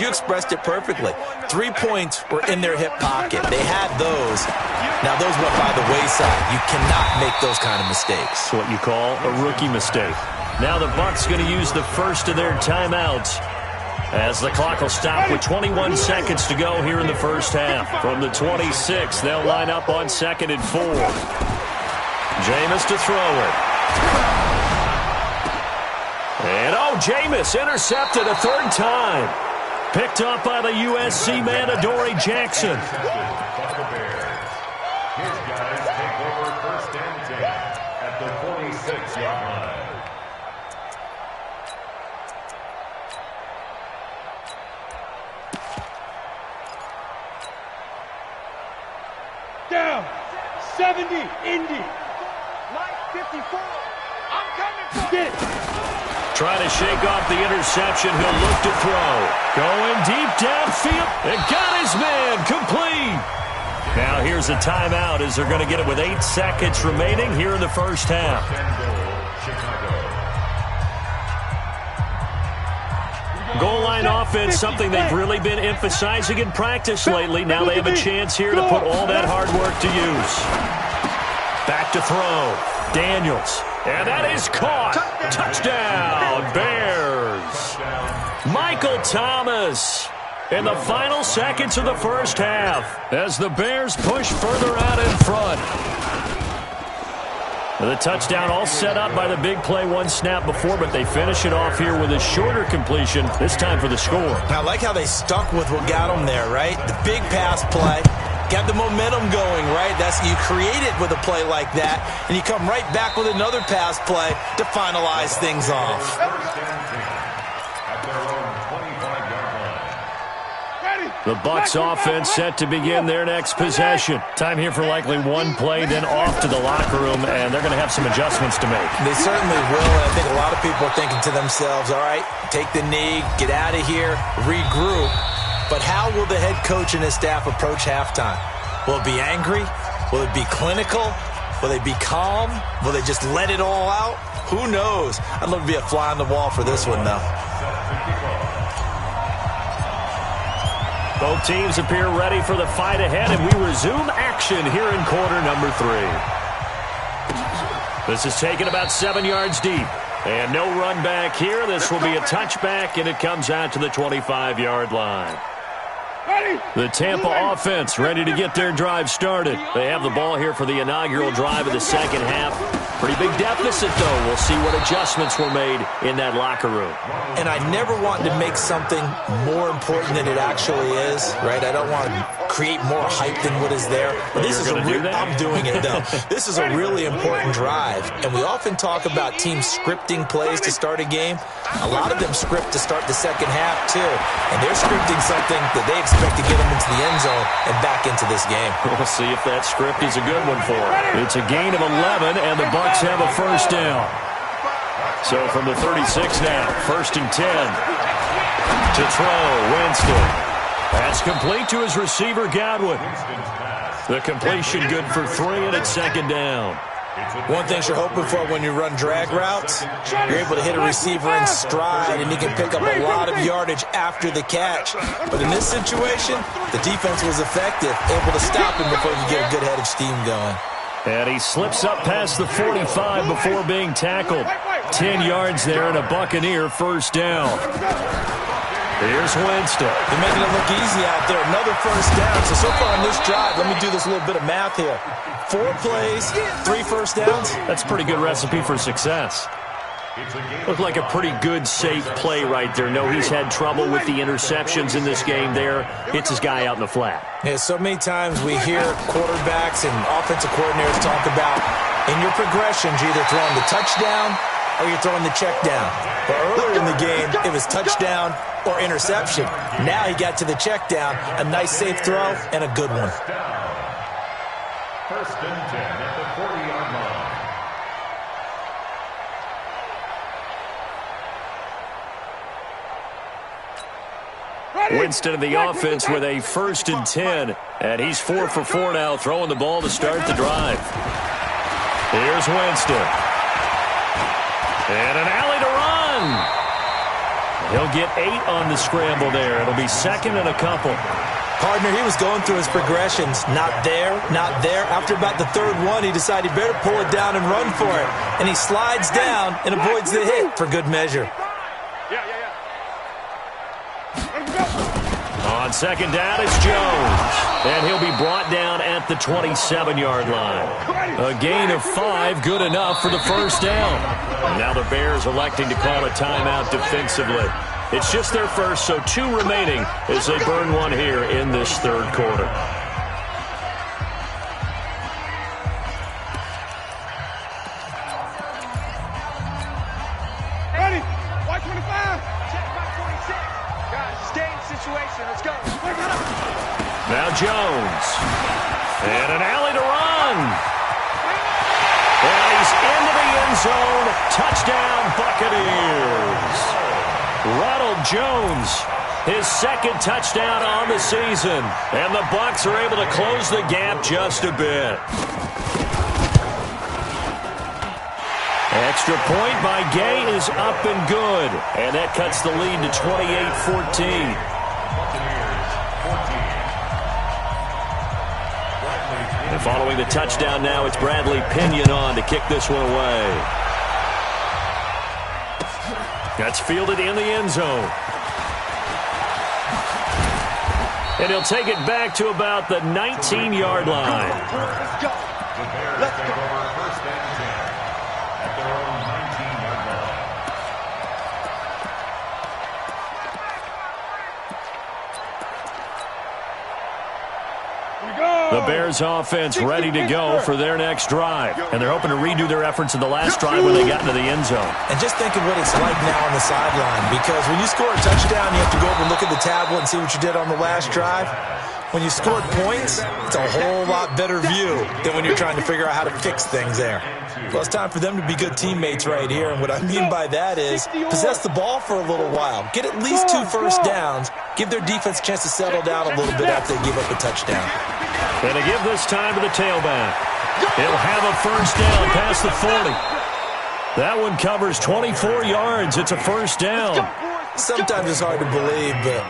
you expressed it perfectly. 3 points were in their hip pocket. They had those. Now, those went by the wayside. You cannot make those kind of mistakes. It's what you call a rookie mistake. Now the Bucs going to use the first of their timeouts as the clock will stop with 21 seconds to go here in the first half. From the 26, they'll line up on 2nd and 4. Jameis to throw it. And, Jameis intercepted a 3rd time. Picked up by the USC man, Adoree Jackson. His guys take over 1st and 10 at the 46-yard line. Down. 70, Indy. Line 54. I'm coming for it. Trying to shake off the interception. He'll look to throw. Going deep downfield. And got his man. Complete. Now here's a timeout as they're going to get it with 8 seconds remaining here in the first half. Goal line offense, something they've really been emphasizing in practice lately. Now they have a chance here to put all that hard work to use. Back to throw. Daniels. And that is caught. Touchdown, Bears. Michael Thomas in the final seconds of the first half as the Bears push further out in front. The touchdown all set up by the big play 1 snap before, but they finish it off here with a shorter completion, this time for the score. I like how they stuck with what got them there, right? The big pass play. Got the momentum going, right? You create it with a play like that, and you come right back with another pass play to finalize things off. The Bucs offense set to begin their next possession. Time here for likely 1 play, then off to the locker room, and they're going to have some adjustments to make. They certainly will, and I think a lot of people are thinking to themselves, all right, take the knee, get out of here, regroup. But how will the head coach and his staff approach halftime? Will it be angry? Will it be clinical? Will they be calm? Will they just let it all out? Who knows? I'd love to be a fly on the wall for this one, though. Both teams appear ready for the fight ahead, and we resume action here in quarter number 3. This is taken about 7 yards deep. And no run back here. This will be a touchback, and it comes out to the 25-yard line. The Tampa offense ready to get their drive started. They have the ball here for the inaugural drive of the second half. Pretty big deficit, though. We'll see what adjustments were made in that locker room. And I never want to make something more important than it actually is, right? I don't want to create more hype than what is there. But this is I'm doing it, though. This is a really important drive. And we often talk about teams scripting plays to start a game. A lot of them script to start the second half, too. And they're scripting something that they expect to get them into the end zone and back into this game. We'll see if that script is a good one for them. It's a gain of 11, and the Bucs have a first down. So from the 36 now, 1st and 10. To throw, Winston. That's complete to his receiver, Godwin. The completion good for 3, and it's 2nd down. One thing you're hoping for when you run drag routes, you're able to hit a receiver in stride, and he can pick up a lot of yardage after the catch. But in this situation, the defense was effective, able to stop him before he could get a good head of steam going. And he slips up past the 45 before being tackled. 10 yards there and a Buccaneer first down. Here's Winston. They're making it look easy out there. Another first down. So far on this drive, let me do this little bit of math here. 4 plays, 3 first downs. That's a pretty good recipe for success. Looked like a pretty good, safe play right there. No, he's had trouble with the interceptions in this game there. Hits his guy out in the flat. Yeah, so many times we hear quarterbacks and offensive coordinators talk about in your progressions, you're either throwing the touchdown or you're throwing the check down. But earlier in the game, it was touchdown or interception. Now he got to the check down, a nice safe throw, and a good one. 1st and 10 at the 40-yard line. Winston of the offense with a 1st and 10. And he's 4 for 4 now, throwing the ball to start the drive. Here's Winston. And an alley to run. He'll get 8 on the scramble there. It'll be second and a couple. Partner, he was going through his progressions. Not there, not there. After about the third one, he decided he better pull it down and run for it. And he slides down and avoids the hit for good measure. On second down, it's Jones. And he'll be brought down at the 27-yard line. A gain of 5, good enough for the first down. And now the Bears electing to call a timeout defensively. It's just their first, so 2 remaining as they burn one here in this third quarter. Ready? White 25. Check my 26. Guys, stay in situation. Let's go. Now Jones. And an alley to run. And he's into the end zone. Touchdown, Buccaneers. Ronald Jones, his second touchdown on the season. And the Bucs are able to close the gap just a bit. Extra point by Gay is up and good. And that cuts the lead to 28-14. And following the touchdown now, it's Bradley Pinion on to kick this one away. That's fielded in the end zone. And he'll take it back to about the 19-yard line. Let's go. Let's go. First and 10 at their own 19-yard line. The Bears offense ready to go for their next drive. And they're hoping to redo their efforts in the last drive when they got into the end zone. And just think of what it's like now on the sideline, because when you score a touchdown, you have to go over and look at the tablet and see what you did on the last drive. When you scored points, it's a whole lot better view than when you're trying to figure out how to fix things there. Well, it's time for them to be good teammates right here, and what I mean by that is possess the ball for a little while. Get at least 2 first downs. Give their defense a chance to settle down a little bit after they give up a touchdown. And to give this time to the tailback. He'll have a first down past the 40. That one covers 24 yards. It's a first down. Sometimes it's hard to believe, but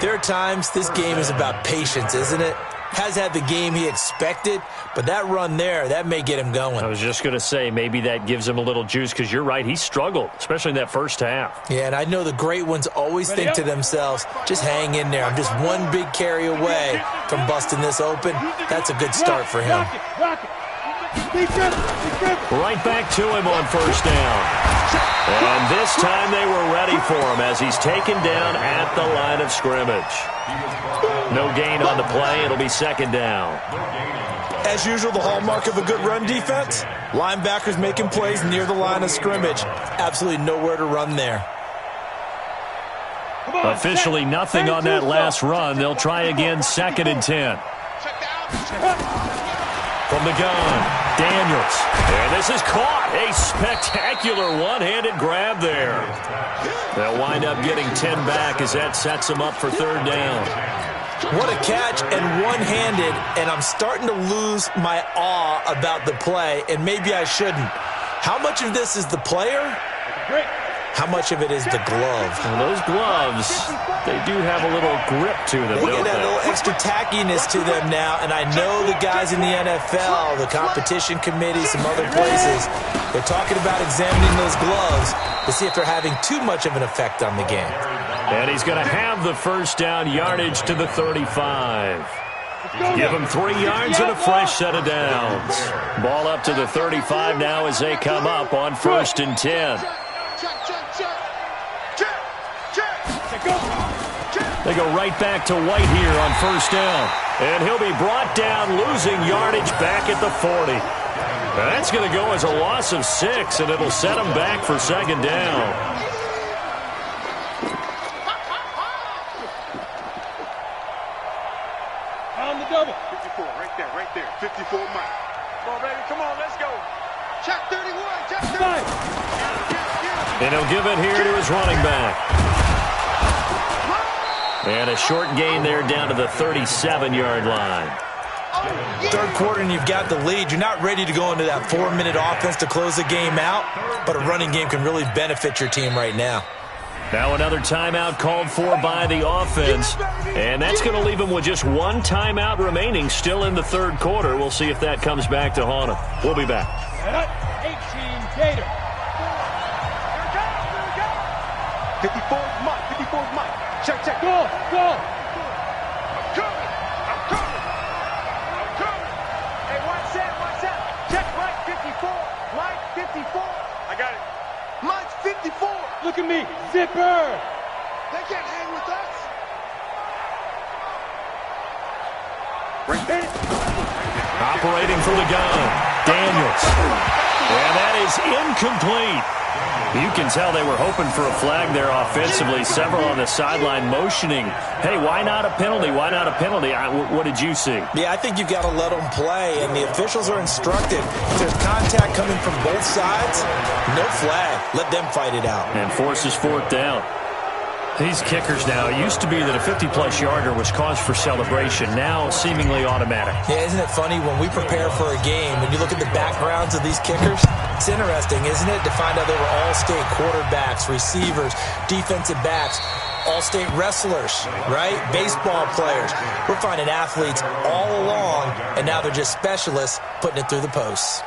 there are times this game is about patience, isn't it? Has had the game he expected, but that run there, that may get him going. I was just going to say, maybe that gives him a little juice, because you're right, he struggled, especially in that first half. Yeah, and I know the great ones always think to themselves, just hang in there. I'm just one big carry away from busting this open. That's a good start for him. Right back to him on first down. And this time they were ready for him as he's taken down at the line of scrimmage. No gain on the play. It'll be second down. As usual, the hallmark of a good run defense, linebackers making plays near the line of scrimmage. Absolutely nowhere to run there. Officially nothing on that last run. They'll try again, second and 10. From the gun, Daniels. And this is caught. A spectacular one-handed grab there. They'll wind up getting 10 back as that sets them up for third down. What a catch, and one-handed, and I'm starting to lose my awe about the play, and maybe I shouldn't. How much of this is the player? How much of it is the glove? Well, those gloves, they do have a little grip to them, Look don't at that they? little extra tackiness to them now, and I know the guys in the NFL, the competition committee, some other places, they're talking about examining those gloves to see if they're having too much of an effect on the game. And he's going to have the first down, yardage to the 35. Give him 3 yards and a fresh set of downs. Ball up to the 35 now as they come up on first and 10. They go right back to White here on first down. And he'll be brought down, losing yardage back at the 40. That's going to go as a loss of 6, and it'll set him back for second down. On the double. 54, right there. 54 Mike. Come on, baby, come on, let's go. Check 31, check 31. And he'll give it here to his running back. And a short gain there down to the 37-yard line. Third quarter and you've got the lead. You're not ready to go into that 4-minute offense to close the game out, but a running game can really benefit your team right now. Now another timeout called for by the offense, and that's going to leave them with just one timeout remaining still in the third quarter. We'll see if that comes back to haunt them. We'll be back. 18 Gator. 54's Mike. 54's Mike. Check. Go. I'm coming. Hey, watch that. Check Mike 54. Mike 54. I got it. Mike's 54. Look at me. Zipper. They can't hang with us. Operating from the gun, Daniels. And that is incomplete. You can tell they were hoping for a flag there offensively. Several on the sideline motioning, hey, why not a penalty? Why not a penalty? What did you see? Yeah, I think you got to let them play, and the officials are instructed. If there's contact coming from both sides, no flag. Let them fight it out. And forces fourth down. These kickers now, it used to be that a 50-plus yarder was cause for celebration. Now seemingly automatic. Yeah, isn't it funny when we prepare for a game, when you look at the backgrounds of these kickers, it's interesting, isn't it, to find out they were all-state quarterbacks, receivers, defensive backs, all-state wrestlers, right? Baseball players. We're finding athletes all along, and now they're just specialists putting it through the posts.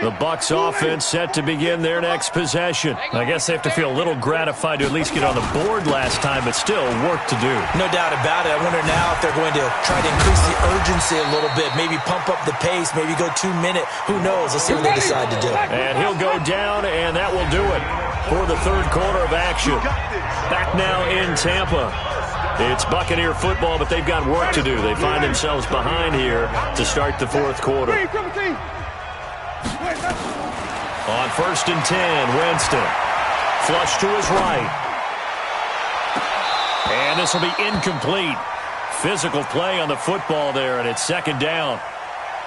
The Bucs offense set to begin their next possession. I guess they have to feel a little gratified to at least get on the board last time, but still work to do. No doubt about it. I wonder now if they're going to try to increase the urgency a little bit, maybe pump up the pace, maybe go 2-minute. Who knows? Let's see what they decide to do. And he'll go down, and that will do it for the third quarter of action. Back now in Tampa. It's Buccaneer football, but they've got work to do. They find themselves behind here to start the fourth quarter. On 1st and 10, Winston. Flush to his right. And this will be incomplete. Physical play on the football there, and it's second down.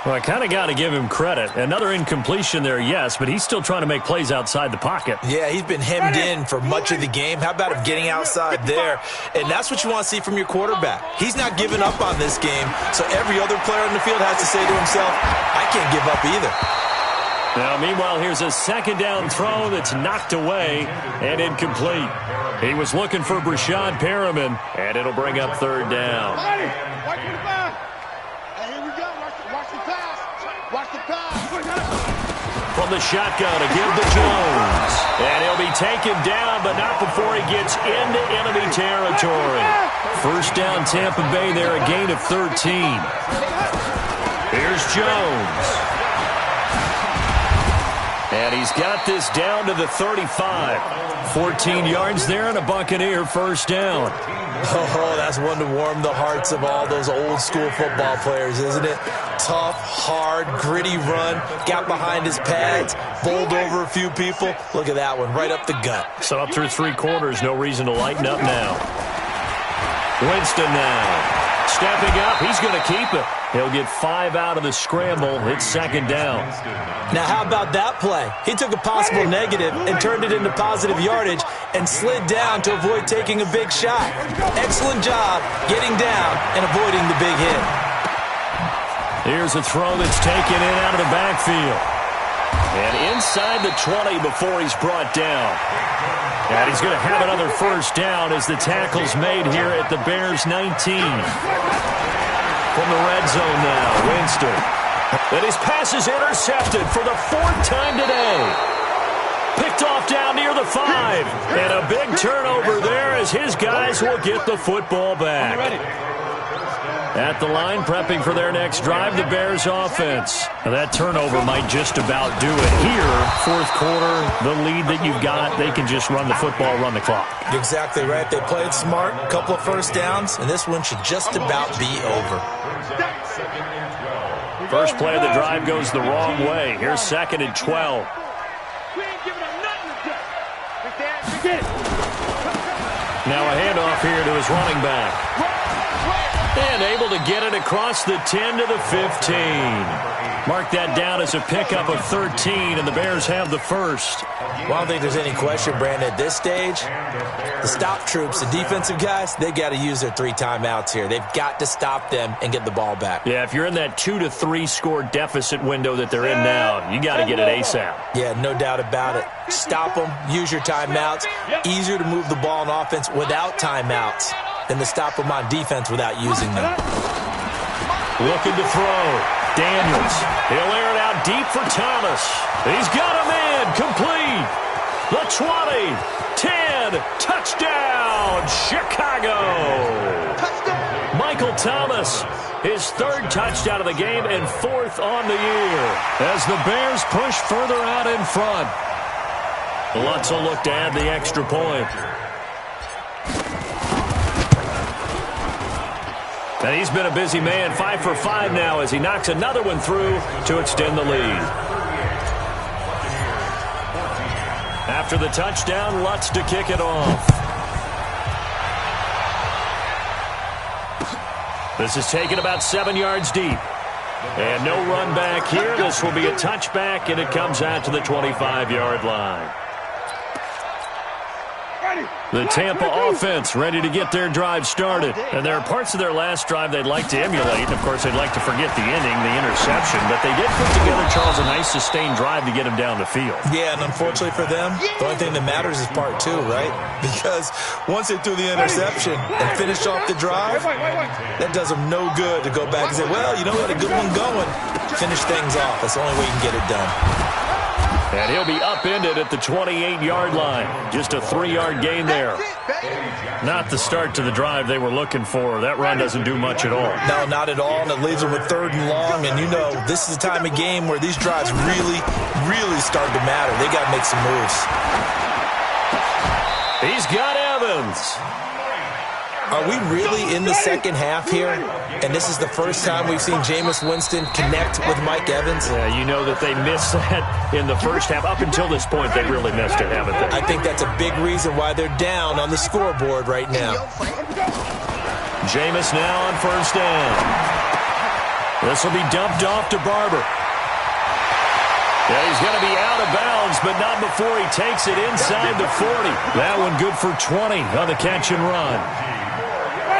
Well, I kind of got to give him credit. Another incompletion there, yes, but he's still trying to make plays outside the pocket. Yeah, he's been hemmed in for much of the game. How about him getting outside there? And that's what you want to see from your quarterback. He's not giving up on this game, so every other player on the field has to say to himself, I can't give up either. Now, meanwhile, here's a second down throw that's knocked away and incomplete. He was looking for Brashad Perriman, and it'll bring up third down. From the shotgun to give to Jones. And he'll be taken down, but not before he gets into enemy territory. First down, Tampa Bay there, a gain of 13. Here's Jones. And he's got this down to the 35. 14 yards there and a Buccaneer first down. Oh, that's one to warm the hearts of all those old-school football players, isn't it? Tough, hard, gritty run. Got behind his pads, bowled over a few people. Look at that one, right up the gut. So up through three quarters, no reason to lighten up now. Winston now. Stepping up, he's going to keep it. He'll get 5 out of the scramble. It's second down. Now, how about that play? He took a possible negative and turned it into positive yardage and slid down to avoid taking a big shot. Excellent job getting down and avoiding the big hit. Here's a throw that's taken in out of the backfield. And inside the 20 before he's brought down. And he's going to have another first down as the tackle's made here at the Bears' 19. From the red zone now, Winston. And his pass is intercepted for the 4th time today. Picked off down near the 5. And a big turnover there as his guys will get the football back. At the line, prepping for their next drive, the Bears offense. Now that turnover might just about do it here. Fourth quarter, the lead that you've got, they can just run the football, run the clock. Exactly right. They played smart, a couple of first downs, and this one should just about be over. First play of the drive goes the wrong way. Here's 2nd and 12. Now a handoff here to his running back. And able to get it across the 10 to the 15. Mark that down as a pickup of 13, and the Bears have the first. Well, I don't think there's any question, Brandon, at this stage, the stop troops, the defensive guys, they got to use their 3 timeouts here. They've got to stop them and get the ball back. Yeah, if you're in that 2 to 3 score deficit window that they're in now, you got to get it ASAP. Yeah, no doubt about it. Stop them, use your timeouts. Easier to move the ball on offense without timeouts than to stop them on defense without using them. Looking to throw. Daniels. He'll air it out deep for Thomas. He's got him in. Complete. The 20. 10. Touchdown. Chicago. Touchdown. Michael Thomas. His 3rd touchdown of the game and 4th on the year. As the Bears push further out in front. Lutz will look to add the extra point. And he's been a busy man, 5 for 5 now as he knocks another one through to extend the lead. After the touchdown, Lutz to kick it off. This is taken about 7 yards deep. And no run back here. This will be a touchback, and it comes out to the 25-yard line. The Tampa offense ready to get their drive started. And there are parts of their last drive they'd like to emulate. And, of course, they'd like to forget the inning, the interception. But they did put together, Charles, a nice sustained drive to get him down the field. Yeah, and unfortunately for them, the only thing that matters is part 2, right? Because once they threw the interception and finished off the drive, that does them no good to go back and say, well, you know what, a good one going. Finish things off. That's the only way you can get it done. And he'll be upended at the 28-yard line. Just a 3-yard gain there. Not the start to the drive they were looking for. That run doesn't do much at all. No, not at all, and it leaves them with 3rd and long. And, you know, this is the time of game where these drives really, really start to matter. They got to make some moves. He's got Evans. Are we really in the second half here? And this is the first time we've seen Jameis Winston connect with Mike Evans? Yeah, you know that they missed that in the first half. Up until this point, they really missed it, haven't they? I think that's a big reason why they're down on the scoreboard right now. Jameis now on 1st down. This will be dumped off to Barber. Yeah, he's going to be out of bounds, but not before he takes it inside the 40. That one good for 20 on the catch and run.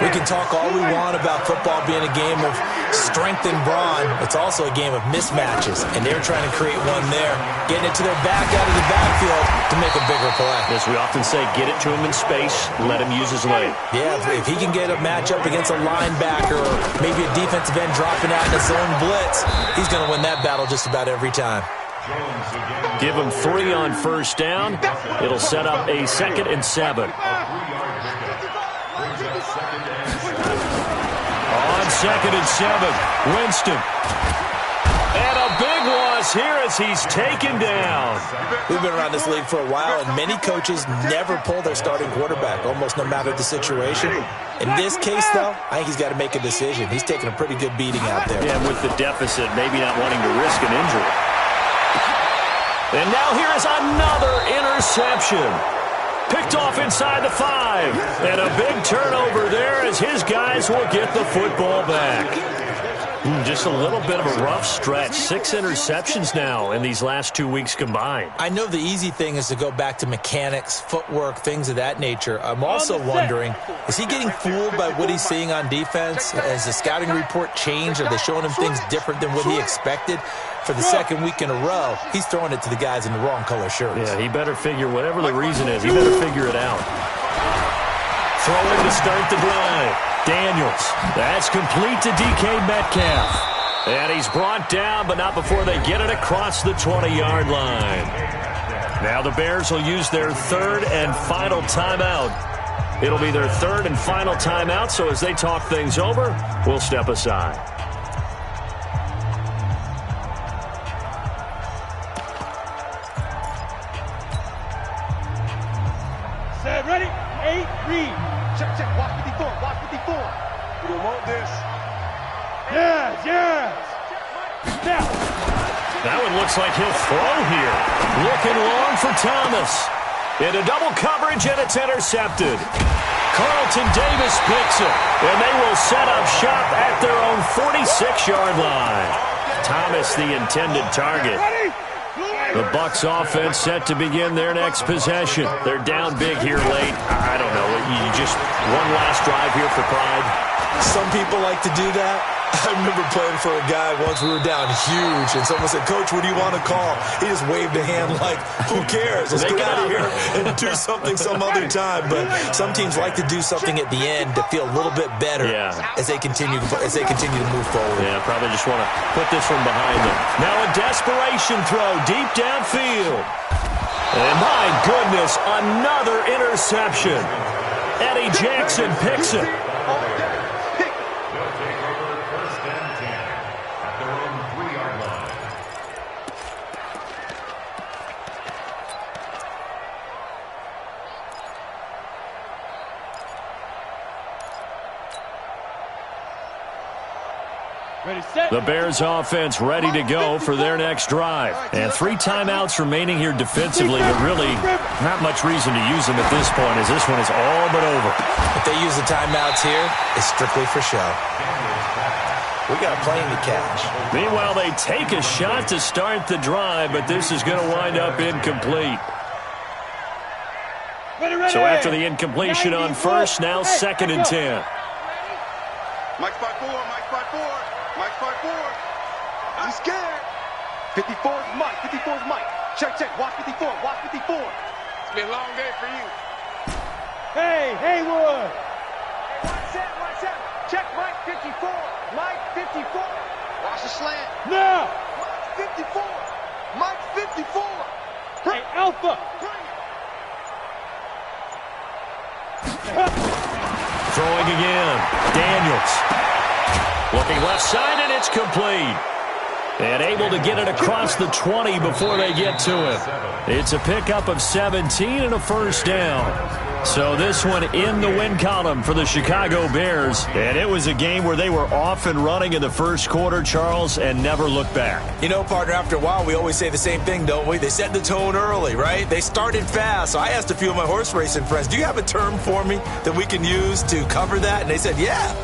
We can talk all we want about football being a game of strength and brawn. It's also a game of mismatches, and they're trying to create one there, getting it to their back out of the backfield to make a bigger play. As we often say, get it to him in space, let him use his leg. Yeah, if he can get a matchup against a linebacker or maybe a defensive end dropping out in a zone blitz, he's going to win that battle just about every time. Give him 3 on 1st down. It'll set up a 2nd and 7. On 2nd and 7, Winston. And a big loss here as he's taken down. We've been around this league for a while, and many coaches never pull their starting quarterback, almost no matter the situation. In this case, though, I think he's got to make a decision. He's taking a pretty good beating out there. Yeah, with the deficit, maybe not wanting to risk an injury. And now here is another interception. Picked off inside the 5. And a big turnover there as his guys will get the football back. Just a little bit of a rough stretch. 6 interceptions now in these last 2 weeks combined. I know the easy thing is to go back to mechanics, footwork, things of that nature. I'm also wondering, is he getting fooled by what he's seeing on defense? Has the scouting report changed? Are they showing him things different than what he expected? For the 2nd week in a row, he's throwing it to the guys in the wrong color shirts. Yeah, he better figure, whatever the reason is, he better figure it out. Throwing to start the drive. Daniels. That's complete to DK Metcalf. And he's brought down, but not before they get it across the 20-yard line. Now the Bears will use their 3rd and final timeout. It'll be their 3rd and final timeout, so as they talk things over, we'll step aside. Set, ready? 8, read. Check, check. Watch 54. Watch 54. We don't want this. Yes, yes. Now. That one looks like he'll throw here. Looking long for Thomas. Into double coverage, and it's intercepted. Carlton Davis picks it, and they will set up shop at their own 46-yard line. Thomas, the intended target. The Bucs offense set to begin their next possession. They're down big here late. I don't know. You just one last drive here for pride. Some people like to do that. I remember playing for a guy once. We were down huge, and someone said, "Coach, what do you want to call?" He just waved a hand like, "Who cares? Let's get out of here and do something some other time." But some teams like to do something at the end to feel a little bit better as they continue to move forward. Yeah, probably just want to put this one behind them. Now a desperation throw deep downfield. And my goodness, another interception. Eddie Jackson picks it. The Bears offense ready to go for their next drive. And 3 timeouts remaining here defensively, but really not much reason to use them at this point as this one is all but over. If they use the timeouts here, it's strictly for show. We got a plane to catch. Meanwhile, they take a shot to start the drive, but this is going to wind up incomplete. So after the incompletion on first, now 2nd and 10. Mike 5-4, Mike 5-4. Mike 5-4. I'm scared. 54 is Mike. 54 is Mike. Check. Watch 54. Watch 54. It's been a long day for you. Hey, Haywood. Hey, watch that. Check Mike 54. Mike 54. Watch the slant. Now. Mike 54. Mike 54. Hey, Alpha. Throwing again. Daniels. Looking left side, and it's complete. And able to get it across the 20 before they get to him. It's a pickup of 17 and a first down. So this one in the win column for the Chicago Bears. And it was a game where they were off and running in the first quarter, Charles, and never looked back. You know, partner, after a while, we always say the same thing, don't we? They set the tone early, right? They started fast. So I asked a few of my horse racing friends, do you have a term for me that we can use to cover that? And they said, yeah.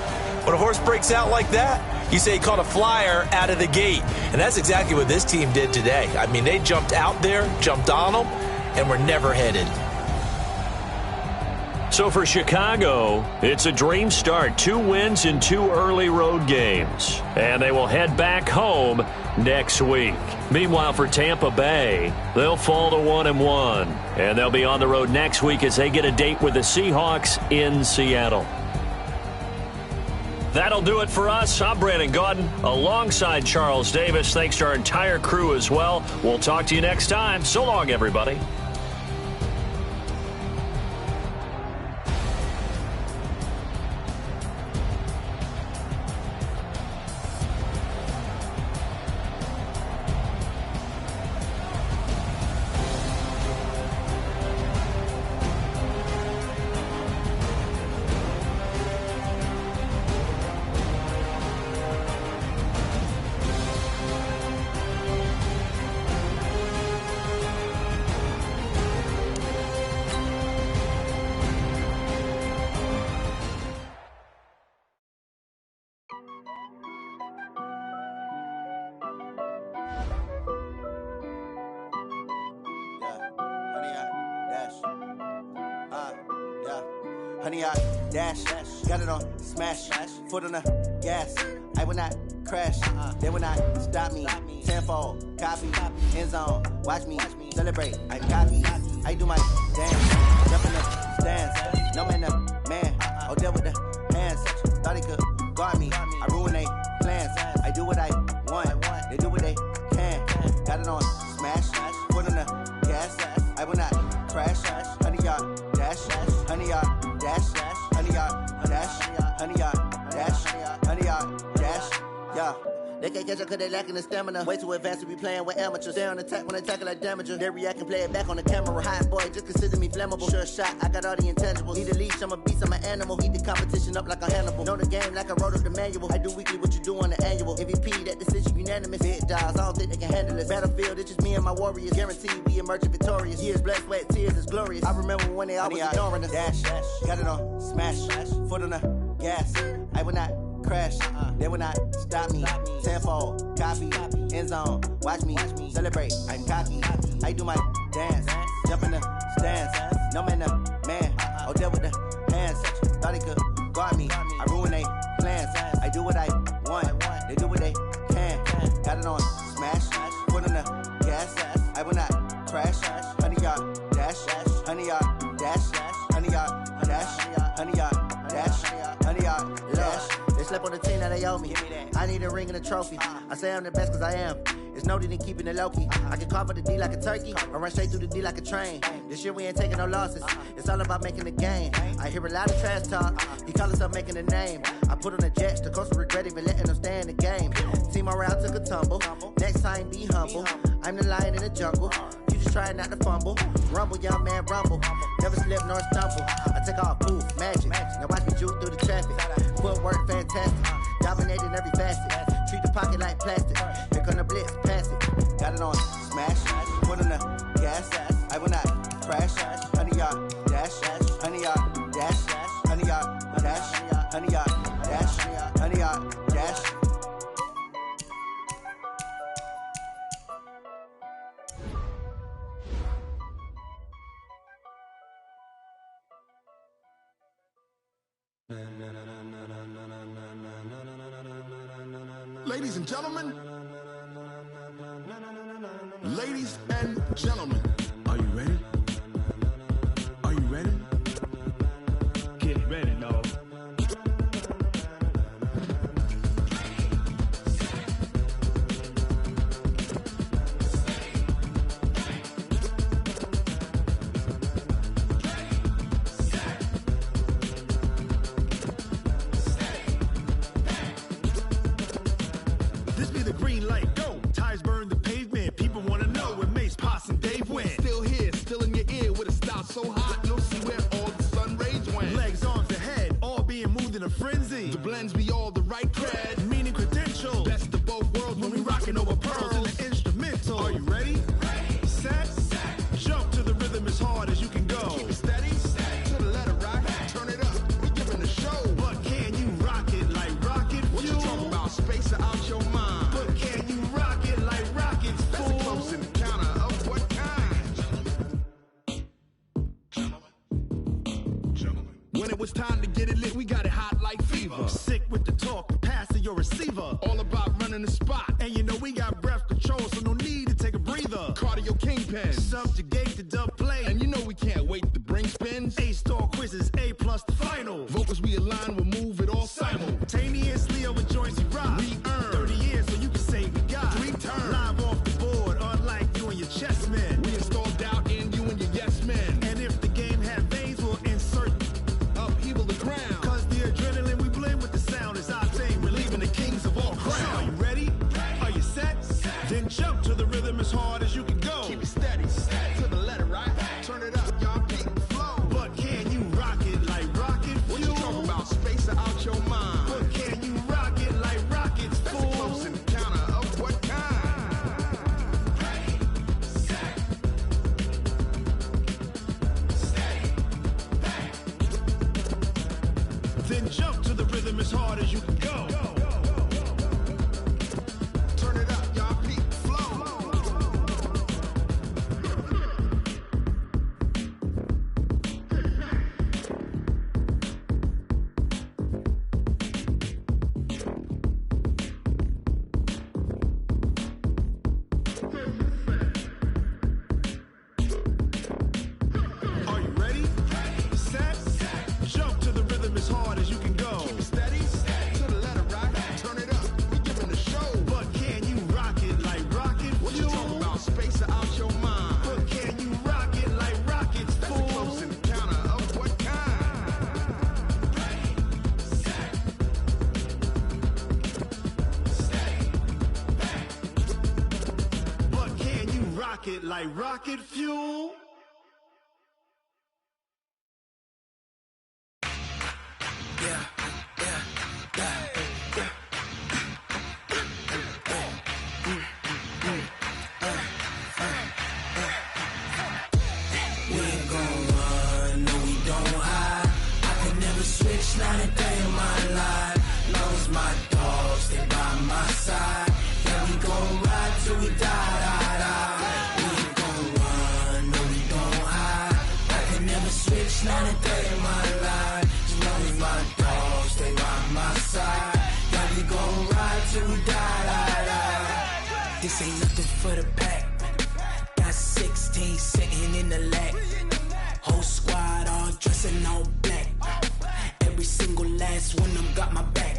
When a horse breaks out like that, you say he caught a flyer out of the gate. And that's exactly what this team did today. I mean, they jumped out there, jumped on them, and were never headed. So for Chicago, it's a dream start. 2 wins in 2 early road games. And they will head back home next week. Meanwhile, for Tampa Bay, they'll fall to 1-1. And they'll be on the road next week as they get a date with the Seahawks in Seattle. That'll do it for us. I'm Brandon Gaudin alongside Charles Davis. Thanks to our entire crew as well. We'll talk to you next time. So long, everybody. Honey, I dash, got it on smash, foot on the gas. I will not crash, they will not stop me. Tenfold, copy, end zone, watch me celebrate. I copy, I do my dance, jump in the stands, no man the man. Oh, deal with the hands, thought he could guard me. I ruin they plans, I do what I want, they do what they can. Got it on smash, foot on the gas. I will not crash, honey, y'all dash, honey, y'all dash, honey, y'all dash, honey, y'all dash, honey, y'all dash, yeah. They can't catch up cause they lacking the stamina. Way too advanced to be playing with amateurs. They on attack when they tackle like damager. They react and play it back on the camera. Hot boy, just consider me flammable. Sure shot, I got all the intangibles. Need a leash, I'm a beast, I'm an animal. Heat the competition up like a Hannibal. Know the game like I wrote up the manual. I do weekly what you do on the annual. MVP, that decision unanimous. Big dogs, I don't think they can handle it. Battlefield, it's just me and my warriors. Guaranteed we emerging victorious. Years, blood, sweat, tears, it's glorious. I remember when they always ignoring us. Dash, got it on, smash, foot on the gas. I will not crash, they will not stop me. Tenfold, copy, end zone, watch me celebrate. I'm cocky, I do my dance, jump in the stands. No man, man, oh there with the hands. Thought he could guard me, I ruin they plans. I do what I want, they do what they can. Got it on, smash, foot on the gas. I will not crash, 100-yard dash, 100-yard dash, 100-yard dash, 100-yard dash, 100-yard dash. They slept on the team that they owe me. I need a ring and a trophy. I say I'm the best cause I am. It's noted in keeping it low-key. I can carve for the D like a turkey, or run straight through the D like a train. This year we ain't taking no losses. It's all about making the game. I hear a lot of trash talk. He call himself making a name. I put on the Jets. The coach will regret even letting them stay in the game. Team around took a tumble. Next time be humble. I'm the lion in the jungle. You just trying not to fumble. Rumble, young man, rumble. Never slip nor stumble. I take off, poof, magic. Now watch me juke through the traffic. Footwork fantastic. Dominating every facet. Treat the pocket like plastic. Here come the blitz, pass it. Got it on, smash. Foot on the gas. I will not crash. 100-yard dash. 100-yard dash. 100-yard dash. 100-yard dash. 100-yard dash. Ladies and gentlemen, ladies and gentlemen, are you ready? Are you ready? Get ready, dog. This be the green light, go. Tires burn the pavement. People wanna know where Mace, Potts, and Dave went. Still here, still in your ear with a style so hot, you'll see where all the sun rays went. Legs, arms, and head, all being moved in a frenzy. The blends be all the right cred. Meaning credentials. Best of both worlds when we rockin' over pearls. in the instrumental. Are you ready? Set, jump to the rhythm as hard as you can go. Keep it steady, to the letter rock. Turn it up, we giving the show. But can you rock it like rocket What you fuel? talking about? Space or out your mind? But can you rock it like rockets, That's a fool? close encounter of what kind? When it was time to get it lit, we got it hot like fever. Sick with the talk, pass to your receiver. All about running the spot. And you know we got breath control, so no need to take a breather. Cardio kingpin. Subjugate the dub play. And you know we can't wait to bring spins. A-star quizzes, A+ the final. Vocals we align, we'll move it all Simultaneously over joints we rock. We earn 30 years so you can say we got 3 turns. live off the board, unlike you and your chess men. We install doubt in you and your yes men. And if the game had veins, we'll insert. Upheaval the ground. Cause the adrenaline we blend with the sound is our thing. We're leaving the kings of all Crown. crown. Are you ready? Are you set? Then jump to the rhythm as hard as you can go. Keep it steady, to the letter right. Turn it up, y'all keep the flow. But can you rock it like rocket What fuel? you talking about? Space or out your mind? But can you rock it like rockets, That's a fool? close encounter of what kind? Then jump to the rhythm as hard as you can go. Turn it up, y'all keep the flow. Are you ready? Set, jump to the rhythm as hard as you can go. Keep it steady, to the letter right. Turn it up, we giving the show. But can you rock it like rocket What you fuel? talking about? Space or out your mind? But can you rock it like rockets, That's a fool? close encounter of what kind? But can you rock it like rocket fuel? switch, now the third in my life. As long as my dogs stay by my side, yeah, we gon' ride till we die. This ain't nothing for the pack. Got 16 sitting in the lag. Whole squad all dressing all black. Every single last one of them got my back.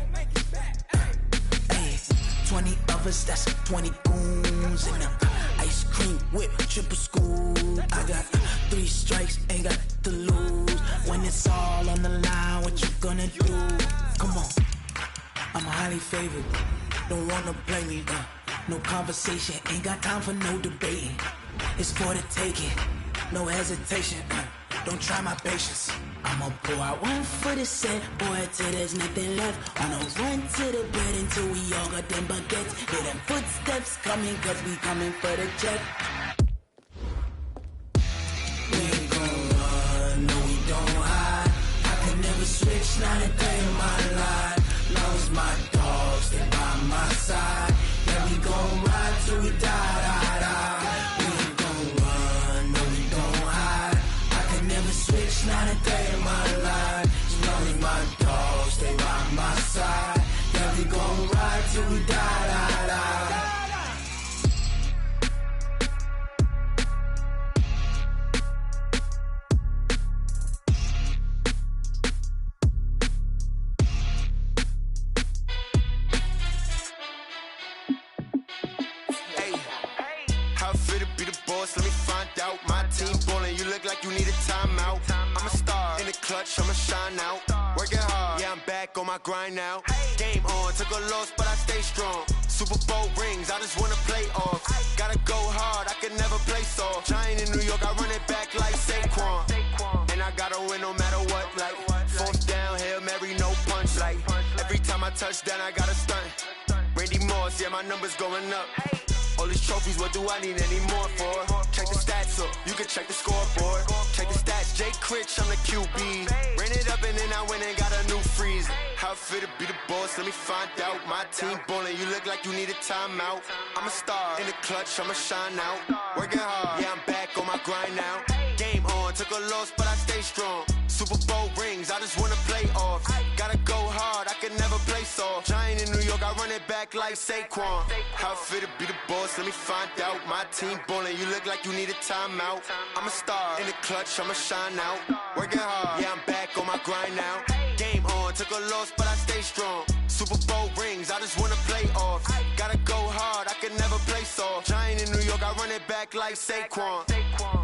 20 of us, that's 20 goons in them. Ice cream whip, triple scoop. I got 3 strikes, ain't got to lose. When it's all on the line, what you gonna do? Come on, I'm highly favored. Don't wanna play me, no conversation, ain't got time for no debating. It's for the taking, no hesitation. Don't try my patience. I'ma pour out one for the set, boy, till there's nothing left. I'ma run to the bed until we all got them baguettes. Hear them footsteps coming, cause we coming for the jet. We ain't gon' run, no we don't hide. I can never switch, not a day in my life. Long as my dogs stay by my side, yeah, we gon' ride till we die. We ain't gon' run, no we don't hide. I can never switch, not a day in my life. As long as my dogs stay by my side, yeah, we gon' ride till we die. Let me find out. My team ballin', you look like you need a timeout. I'm a star in the clutch, I'ma shine out. Working hard, yeah, I'm back on my grind now. Game on, took a loss, but I stay strong. Super Bowl rings, I just wanna play off. Gotta go hard, I can never play soft. Giant in New York, I run it back like Saquon. And I gotta win no matter what, like 4th down, Hail Mary, no punch. Like every time I touch down, I gotta stunt. Randy Moss, yeah, my numbers going up. All these trophies, what do I need any more for? Check the stats up, you can check the scoreboard. Check the stats, Jay Critch, I'm the QB. Ran it up and then I went and got a new freeze. How it feel to be the boss, let me find out. My team ballin', you look like you need a timeout. I'm a star in the clutch, I'ma shine out. Working hard, yeah, I'm back on my grind now. Game on, took a loss, but I stay strong. Super Bowl rings, I just wanna play off. Gotta go hard, I can never play soft. Giant in New York, I run it back like Saquon. How it feel to be the boss, let me find out. My team ballin', you look like you need a timeout. I'm a star in the clutch, I'ma shine out. Working hard, yeah, I'm back on my grind now. Game on, took a loss, but I stay strong. Super Bowl rings, I just wanna play off. Gotta go hard, I can never play soft. Giant in New York, I run it back like Saquon.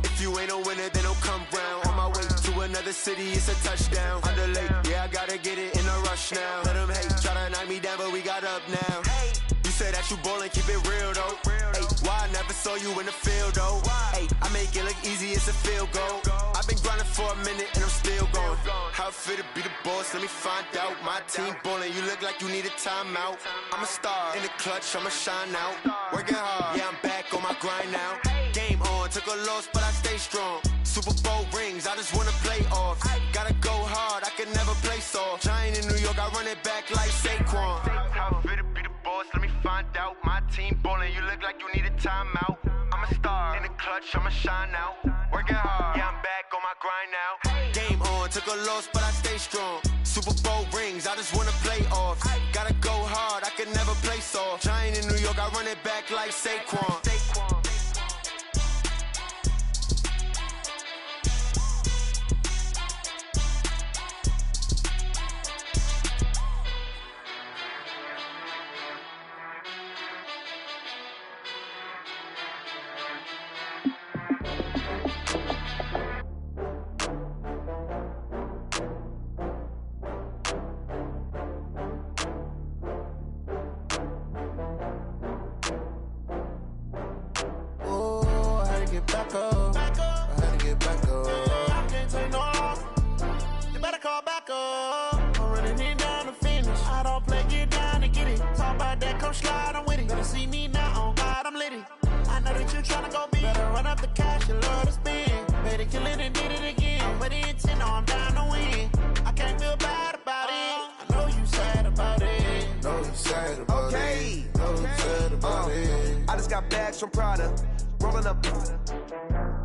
If you ain't a winner, then don't come round. On my way to another city, it's a touchdown. Underlay, yeah, I gotta get it in a rush now. Let them hate, try to knock me down, but we got up now. You say that you ballin', keep it real though. Hey, why I never saw you in the field though? Hey, I make it look easy, it's a field goal. I've been grinding for a minute and I'm still going. How it feel to be the boss, let me find out. My team ballin', you look like you need a timeout. I'm a star in the clutch, I'ma shine out. Working hard, yeah, I'm back on my grind now. Game on, took a loss, but I stay strong. Super Bowl rings, I just wanna play off. Gotta go hard, I can never play soft. Giant in New York, I run it back like Saquon. How it feel to be the boss, let me find out. My team ballin', you look like you need a timeout. I'm a star in the clutch, I'ma shine out. Working hard, yeah, I'm back on my grind now. Game on, took a loss, but I stay strong. Super Bowl rings, I just wanna play off. Gotta go hard, I can never play soft. Giant in New York, I run it back like Saquon. From Prada, rolling up.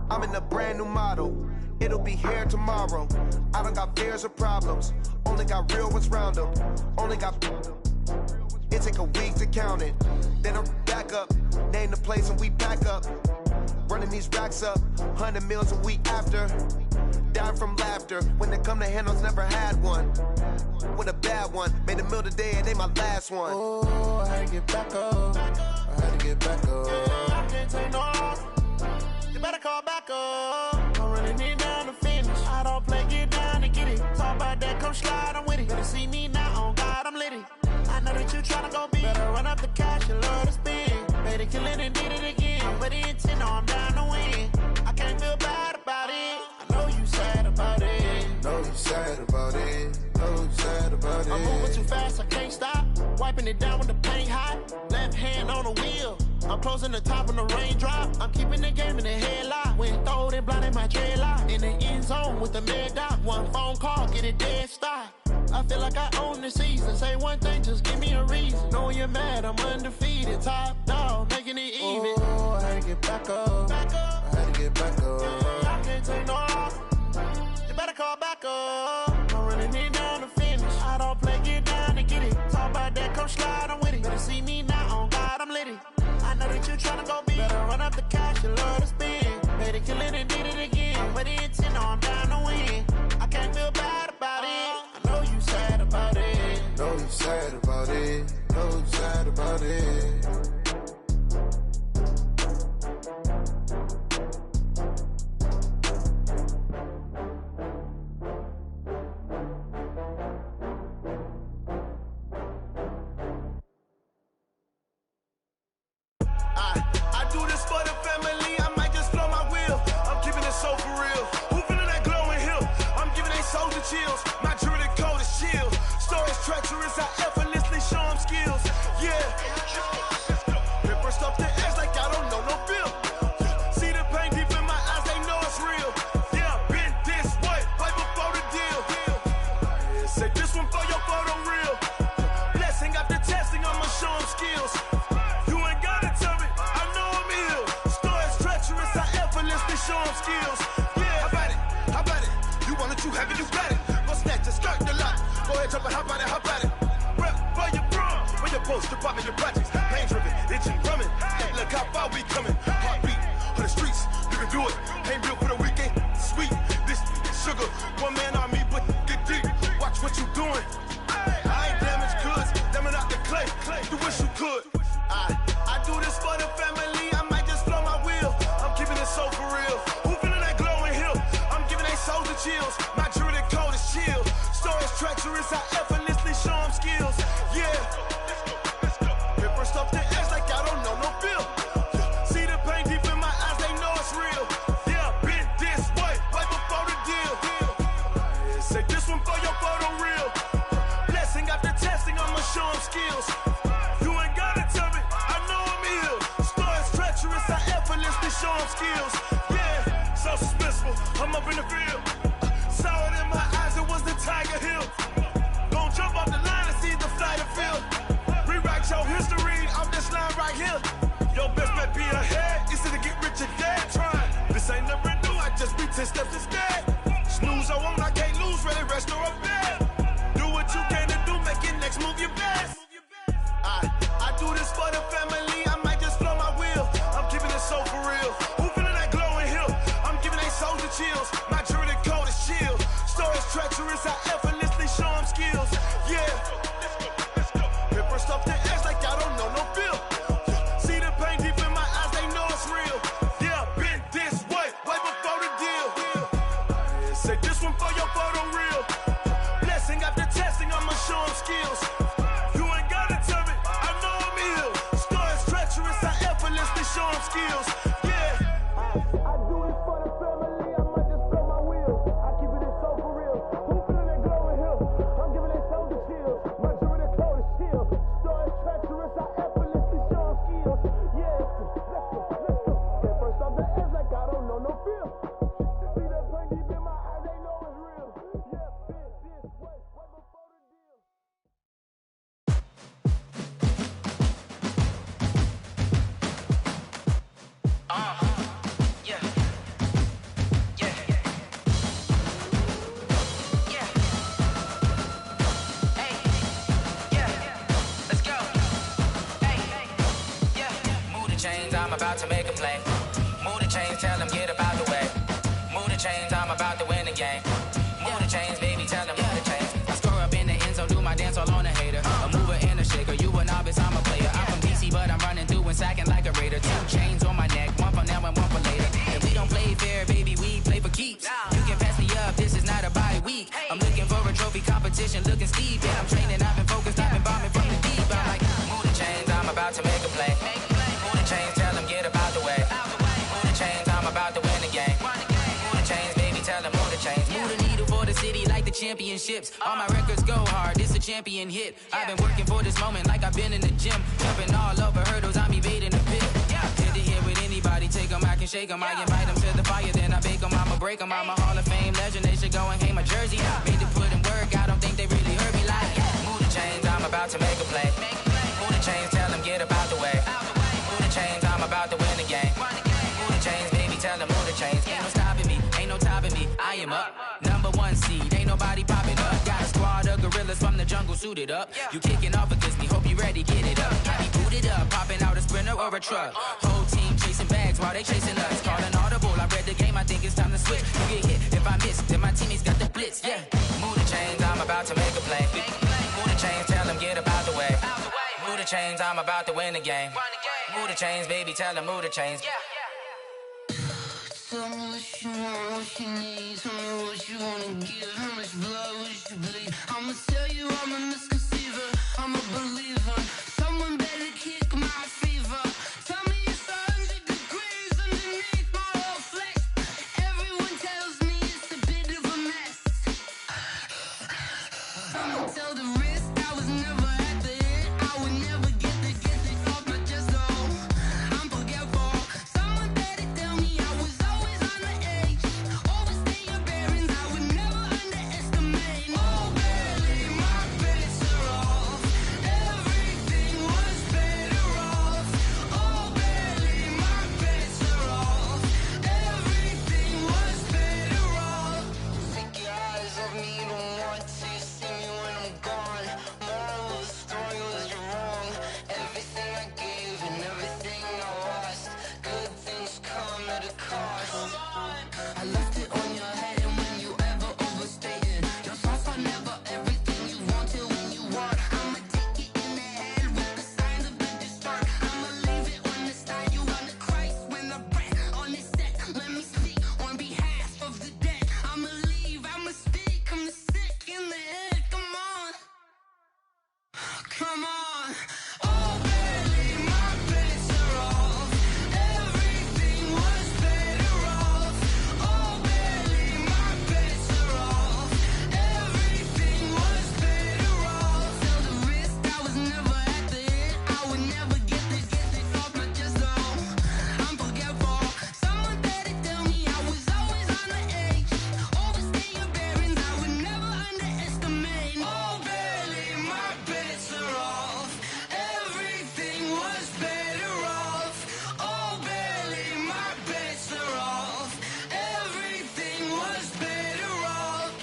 I'm in a brand new model. it'll be here tomorrow. I don't got fears or problems, only got real ones round them. Only got, it take a week to count it. Then I'm back up, name the place and we pack up. Running these racks up, 100 meals a week after. Dying from laughter, when it come to handles, never had one. With a bad one, made a meal today and they my last one. Oh, I had to get back up, I had to get back up. I can't take no loss, you better call back up. I'm running it down to finish, I don't play, get down to get it. Talk about that, come slide, I'm with it. Better see me now, on God, I'm litty. I know that you tryna go big, better run up the cash, you love to spend. Better kill it and did it again, but the intent, no, I'm down to win. I can't feel bad about it, I know you sad about it. Know you sad about it, know you sad about it. I'm moving too fast, I can't stop. Wiping it down with the paint hot. Left hand on the wheel. I'm closing the top on the raindrop. I'm keeping the game in the headlock. When throwed and blinded my dreadlock. In the end zone with the mad dot. One phone call, get it dead stop. I feel like I own the season. Say one thing, just give me a reason. Knowing you're mad, I'm undefeated. Top dog, making it even. Oh, I had to get back up. Back up. I had to get back up. I can't take no loss. You better call back up. I'm running it down to finish. I don't play, get down to get it. Talk about that, come slide, I'm with it. Better see me now, on God, I'm litty. I know that you tryna go big. Better run up the cash, you love to spend. Better kill it and did it again. But the intent, no, I'm down to win. I can't feel bad about it. I know you sad about it. Know you sad about it, know you sad about it. I do this for the family, I might just blow my wheel. I'm keeping it so for real. Who feeling that glowing hill? I'm giving they souls the chills. My jewelry code is chill. Stories treacherous, I effortlessly show them skills. Yeah. Paper stuff the edge like I don't know no bill. See the pain deep in my eyes, they know it's real. Yeah, been this way, right before the deal. Say this one for your photo real. Blessing after testing, I'ma show them skills. Show them skills. Yeah, how about it? You want it, you have it, you got it. Go snatch a skirt the lot. Go ahead, jump it, how about it? Rep for your bro. When your post, department, your projects. Pain driven, itching, drumming. Hey, look how far we coming. Heartbeat on the streets, you can do it. Ain't built for the weekend. Sweet, this sugar. One man army, but get deep. Watch what you doing. I ain't damaged goods, damn out the clay. You wish you could. I do this for the family. I might just blow my wheel. I'm keeping it so for real. Who feeling that glowing hill? I'm giving they souls the chills. My jewelry code is chill. Stories treacherous, I effortlessly show them skills. Yeah. Paper stuff the edge like I don't know no bill. See the pain deep in my eyes, they know it's real. Yeah, been this way, right before the deal. Say this one for your photo real. Blessing after testing, I'ma show them skills. You ain't gotta tell me, I know I'm ill. Stories treacherous, I effortlessly show them skills. Yeah, so suspenseful, I'm up in the field. Saw it in my eyes, it was the Tiger Hill. Gon' jump off the line and see the flight of field. Rewrite your history, I'm this line right here. Your best bet be ahead, easy to get rich or dead. Trying, this ain't never new, I just be 10 steps instead. Snooze I won't, I can't lose, ready, rest or a bed. Do what you can to do, make your next move your best. I do this for the family, I might just blow my wheel. I'm keeping it so for real. Who feeling that glowing hill? I'm giving they souls the chills. My jewelry code is chill. Stories treacherous, I effortlessly show them skills. Yeah. Paper stuff the edge like I don't know no bill. See the pain deep in my eyes, they know it's real. Yeah, been this way, right before the deal. Say this one for your photo real. Blessing after testing, I'ma show them skills. You ain't gotta tell me, I know I'm ill. Stories treacherous, I effortlessly show them skills. Yeah. I do it for the family, I might just blow my wheel. I keep it so for real. Who feeling that glow? yet I'm training, I've been focused, I've been bombing from the deep. I'm like, move the chains, I'm about to make a play. Move the chains, tell them get about the way. Move the chains, I'm about to win the game. Move the chains, baby, tell them move the chains. Move the needle for the city like the championships. All my records go hard, this a champion hit. I've been working for this moment like I've been in the gym. Jumping all over hurdles, I'm evading the pit. Hit the hit with anybody, take them, I can shake them. I invite them to the fire, then I bake them, I'ma break them. I'm a Hall of Fame legend, they should go and hang my jersey. Made to put in work, I don't think they really heard me like, move the chains, I'm about to make a play. Move the chains, tell them get about the way. Move the chains, I'm about to win the game. Move the chains, baby, tell them move the chains. Ain't no stopping me, ain't no topping me, I am up. #1 seed, ain't nobody popping up. Got a squad of gorillas from the jungle suited up. You kicking off against me, hope you ready, get it up. Got me booted up, popping out a Sprinter or a truck. Whole team chasing bags while they chasing us. Calling audible, I read the game, I think it's time to switch. You get hit, if I miss, then my teammates got the blitz, yeah. Move the chains, I'm about to make a play. Move the chains, tell them get about the way. Move the chains, I'm about to win the game. Move the chains, baby, tell them move the chains. Tell me what you want, what you need. Tell me what you wanna give. How much blood would you bleed? I'ma tell you I'm a misconceiver. I'm a believer. Someone better kick my fever. Tell me it's 100 degrees underneath my whole flesh. Everyone tells me it's a bit of a mess. I'ma tell the risk I was never at the end. I would never get this off my chest, though. I'm forgetful. Someone better tell me I was always on the edge. Overstay your bearings, I would never underestimate. Oh, barely, my bets are off. Everything was better off. Oh, barely, my bets are off. Everything was better off. Take your eyes off me, don't want to see me when I'm gone. Moral of the story was you're wrong. Everything I gave and everything I lost. Good things come at a cost. I left it on your head, and when you ever overstay it, your thoughts are never everything you want till when you want. I'ma take it in the head with the signs of the distort. I'ma leave it on the side. You on the Christ when the breath on this set. Let me speak on behalf of the dead. I'ma leave, I'ma speak. I'm the sick in the head. Come on, come on. Oh, barely, my bets are off. Everything was better off. Oh, barely, my bets are off. Everything was better off. Tell the risk I was never at the end. I would never get this off my chest, though. I'm forgetful. Someone better tell me I was always on the edge. Overstay your bearings, I would never underestimate. Oh, barely, my bets are off. Everything was better off. Oh, barely, my bets are off. Everything was better off.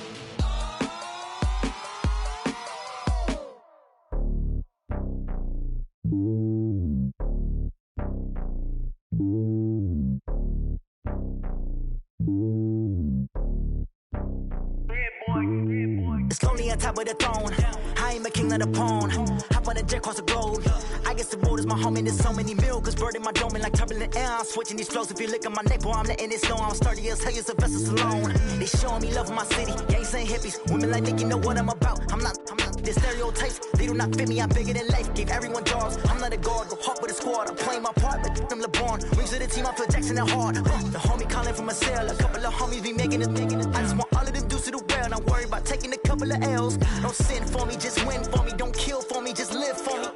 It's lonely on top of the throne. I am a king of the pawn. Hop on a jet across the globe. I guess the road is my home and there's so many miracles burning my dome and like turbulent air. I'm switching these flows. If you look at my neck, boy, I'm letting it snow. I'm sturdy as hell, it's a vessel alone. They showing me love in my city. Gangs ain't hippies. Women like Nick, you know what I'm about. I'm not the stereotypes. They do not fit me. I'm bigger than life. Gave everyone jobs. I'm not a guard. Go hard with a squad. I'm playing my part, but I'm LeBron. Rings to the team. I feel Jackson and hard. The homie calling from a cell. A couple of homies be making it. I just want all of them dudes to the well. Not worried about taking a couple of L's. Don't sin for me, just win for me. Don't kill for me, just live for me.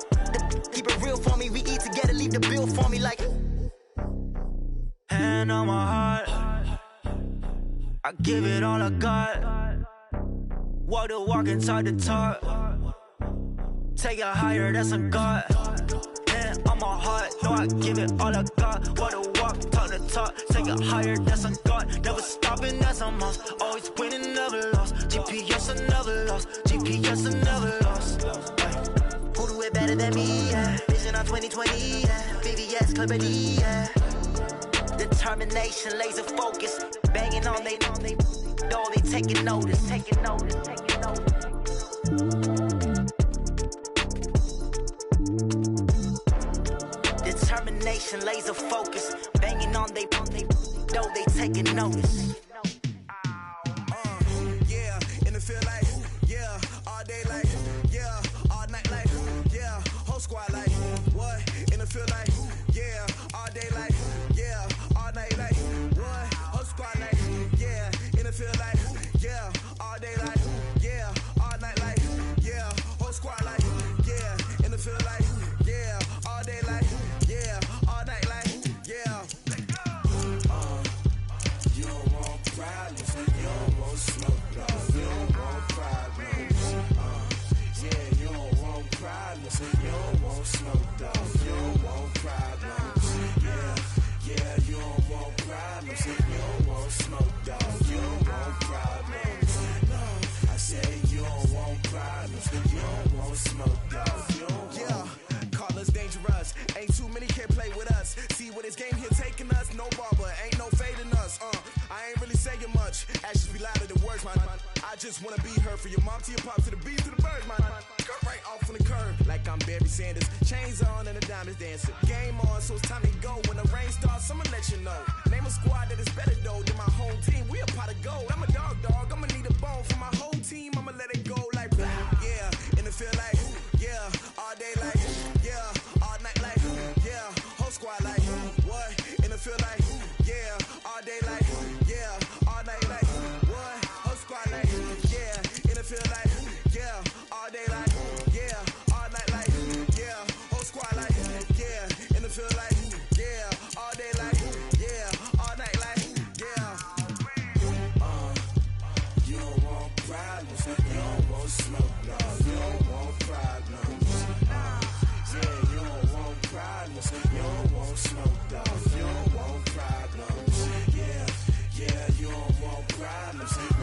Keep it real for me. We eat together, leave the bill for me like. Hand on my heart, I give it all I got. Walk the walk and talk the talk. Take it higher, that's a God. Hand on my heart, no, I give it all I got. Walk the walk, talk the talk. Take it higher, that's a God. Never stopping, that's a must. Always winning, never lost. GPS, I never lost. GPS, I never lost. Who do it better than me, yeah. Vision on 2020, yeah. VVS, Clarity, yeah. Determination, laser focus. Banging on they door, they taking notice. Determination, laser focus. Banging on they door, they taking notice. Yeah, in the field like, yeah, all day like, words, man. I just wanna be her, for your mom to your pop to the beat to the birds, man. Cut right off on the curb, like I'm Barry Sanders. Chains on and the diamonds dancing. Game on, so it's time to go. When the rain starts, I'ma let you know. Name a squad that is better though than my home team. We a pot of gold. I'm a dog, I'ma need a bone for my whole team. I'ma let it go like blah, yeah. And it feel like, yeah. All day like, yeah. All night like, yeah. Whole squad like, what? And it feel like, yeah. All day like, yeah. All night like, what? Whole squad like, yeah. And it feel like, yeah. All day like, yeah. All night like, yeah. Whole squad like, yeah. And it feel like, yeah. All day like, yeah. All night like, yeah. You don't want problems. You don't want smoke, no. You don't want problems. Yeah, you don't want problems. You don't want smoke, dog. You don't want problems. Yeah, you don't want problems.